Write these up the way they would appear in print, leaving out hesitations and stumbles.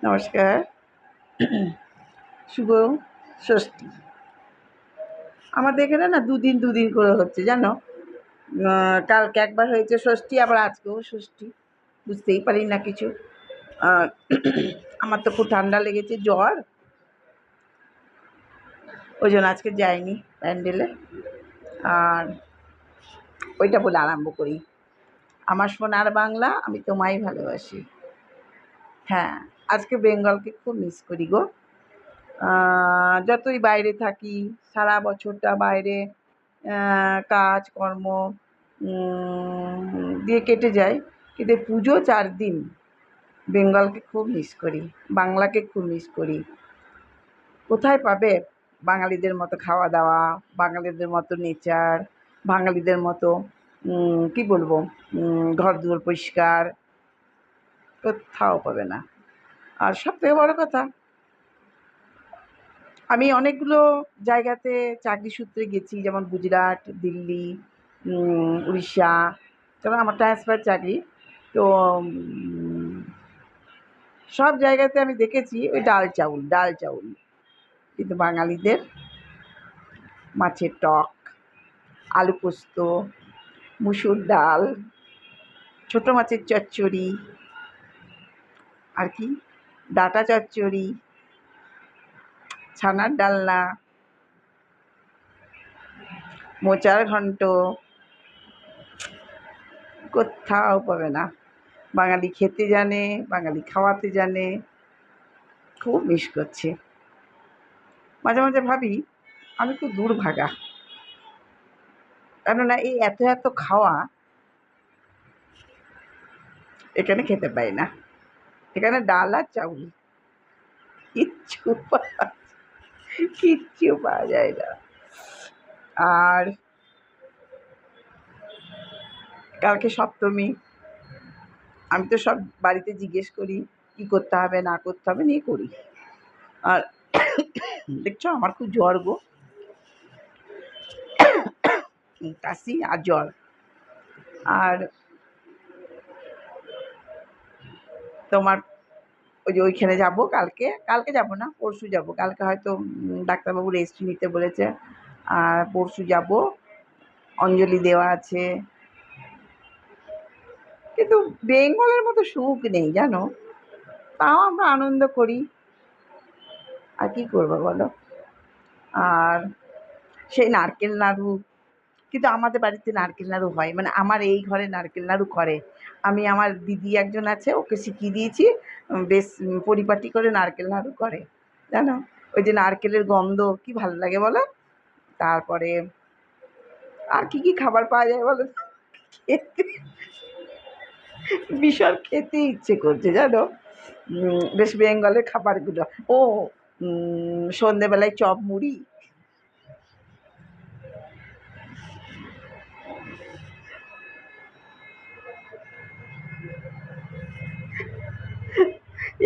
নমস্কার। শুভ ষষ্ঠী। আমাদের এখানে না দুদিন করে হচ্ছে জানো। কালকে একবার হয়েছে ষষ্ঠী, আবার আজকেও ষষ্ঠী। বুঝতেই পারি না কিছু। আর আমার তো খুব ঠান্ডা লেগেছে, জ্বর, ওই জন্য আজকে যাইনি প্যান্ডেলে। আর ওইটা বলে আরম্ভ করি। আমার সোনার বাংলা, আমি তোমায় ভালোবাসি। হ্যাঁ, আজকে বেঙ্গলকে খুব মিস করি গো। যতই বাইরে থাকি, সারা বছরটা বাইরে কাজকর্ম দিয়ে কেটে যায়, কিন্তু পুজো 4 দিন বেঙ্গলকে খুব মিস করি, বাংলাকে খুব মিস করি। কোথায় পাবে বাঙালিদের মতো খাওয়া দাওয়া, বাঙালিদের মতো নেচার, বাঙালিদের মতো কী বলবো, ঘরদুয়ার পরিষ্কার, কোথাও পাবে না। আর সবথেকে বড় কথা, আমি অনেকগুলো জায়গাতে চাকরি সূত্রে গেছি, যেমন গুজরাট, দিল্লি, উড়িষ্যা। কারণ আমার ট্রান্সফার চাকরি। তো সব জায়গাতে আমি দেখেছি ওই ডাল চাউল। কিন্তু বাঙালিদের মাছের টক, আলু পোস্ত, মুসুর ডাল, ছোটো মাছের চচ্চড়ি, আর কি ডাঁটা চচ্চড়ি, ছানার ডালনা, মোচার ঘন্ট, কোথাও পাবে না। বাঙালি খেতে জানে, বাঙালি খাওয়াতে জানে। খুব মিস করছি। মাঝে মাঝে ভাবি আমি খুব দুর্ভাগা, কেননা এই এত খাওয়া এখানে খেতে পাই না। এখানে ডাল আর চাউল, কিচ্ছু কিচ্ছু পাওয়া যায় না। আর কালকে সপ্তমী, আমি তো সব বাড়িতে জিজ্ঞেস করি কি করতে হবে না করতে হবে, নিয়ে করি। আর দেখছো আমার খুব জ্বর গো, কাশি আর জ্বর। আর তোমার ওই যে ওইখানে যাবো কালকে যাবো না, পরশু যাবো। কালকে হয়তো ডাক্তারবাবু রেস্ট নিতে বলেছে, আর পরশু যাবো। অঞ্জলি দেওয়া আছে, কিন্তু বেঙ্গলের মতো সুখ নেই জানো। তাও আমরা আনন্দ করি, আর কি করবো বলো। আর সেই নারকেল নাড়ু, কিন্তু আমাদের বাড়িতে নারকেল নাড়ু হয়, মানে আমার এই ঘরে নারকেল নাড়ু করে। আমি আমার দিদি একজন আছে, ওকে শিখিয়ে দিয়েছি, বেশ পরিপাটি করে নারকেল নাড়ু করে জানো। ওই যে নারকেলের গন্ধ কি ভালো লাগে বলো। তারপরে আর কি খাবার পাওয়া যায় বলো তো? খেতে ভীষণ খেতে ইচ্ছে করছে জানো, বেশ বেঙ্গলের খাবারগুলো। ও সন্ধেবেলায় চপ মুড়ি,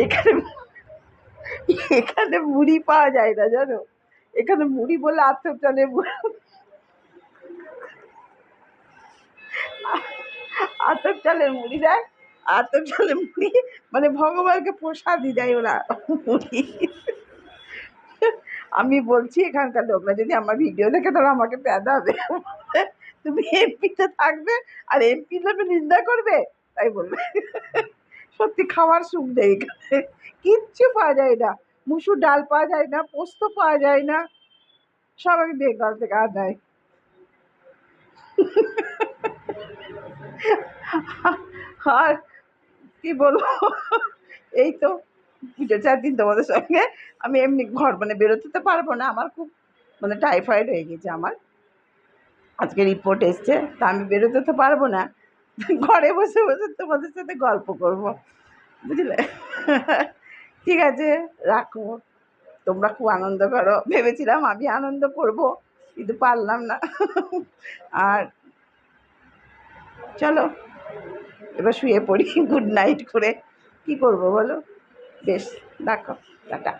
এখানে এখানে মুড়ি পাওয়া যায় না জানো। এখানে মুড়ি বলে আতপ চালের আতপ চালের মুড়ি দেয়। আতপ চালের মুড়ি মানে ভগবানকে প্রসাদই দেয় ওরা মুড়ি। আমি বলছি এখানকার লোকরা যদি আমার ভিডিও দেখে তারা আমাকে প্যাদাবে, তুমি এমপিতে থাকবে আর এমপি নামে নিন্দা করবে, তাই বলবে। সত্যি খাওয়ার সুখ নেই এখানে, কিচ্ছু পাওয়া যায় না। মুসুর ডাল পাওয়া যায় না, পোস্ত পাওয়া যায় না, সব আমি বেঙ্গল থেকে আনাই। আর কি বলবো, এই তো পুজো 4 দিন তোমাদের সঙ্গে আমি এমনি ঘর মানে বেরোতে তো পারবো না, আমার খুব মানে টাইফয়েড হয়ে গেছে আমার, আজকে রিপোর্ট এসছে, তা আমি বেরোতে তো পারবো না, ঘরে বসে বসে তোমাদের সাথে গল্প করব, বুঝলে। ঠিক আছে, রাখো। তোমরা খুব আনন্দ করো, ভেবেছিলাম আমি আনন্দ করব, কিন্তু পারলাম না। আর চলো এবার শুয়ে পড়ি, গুড নাইট করে। কি করবো বলো, বেশ, রাখো, টাটা।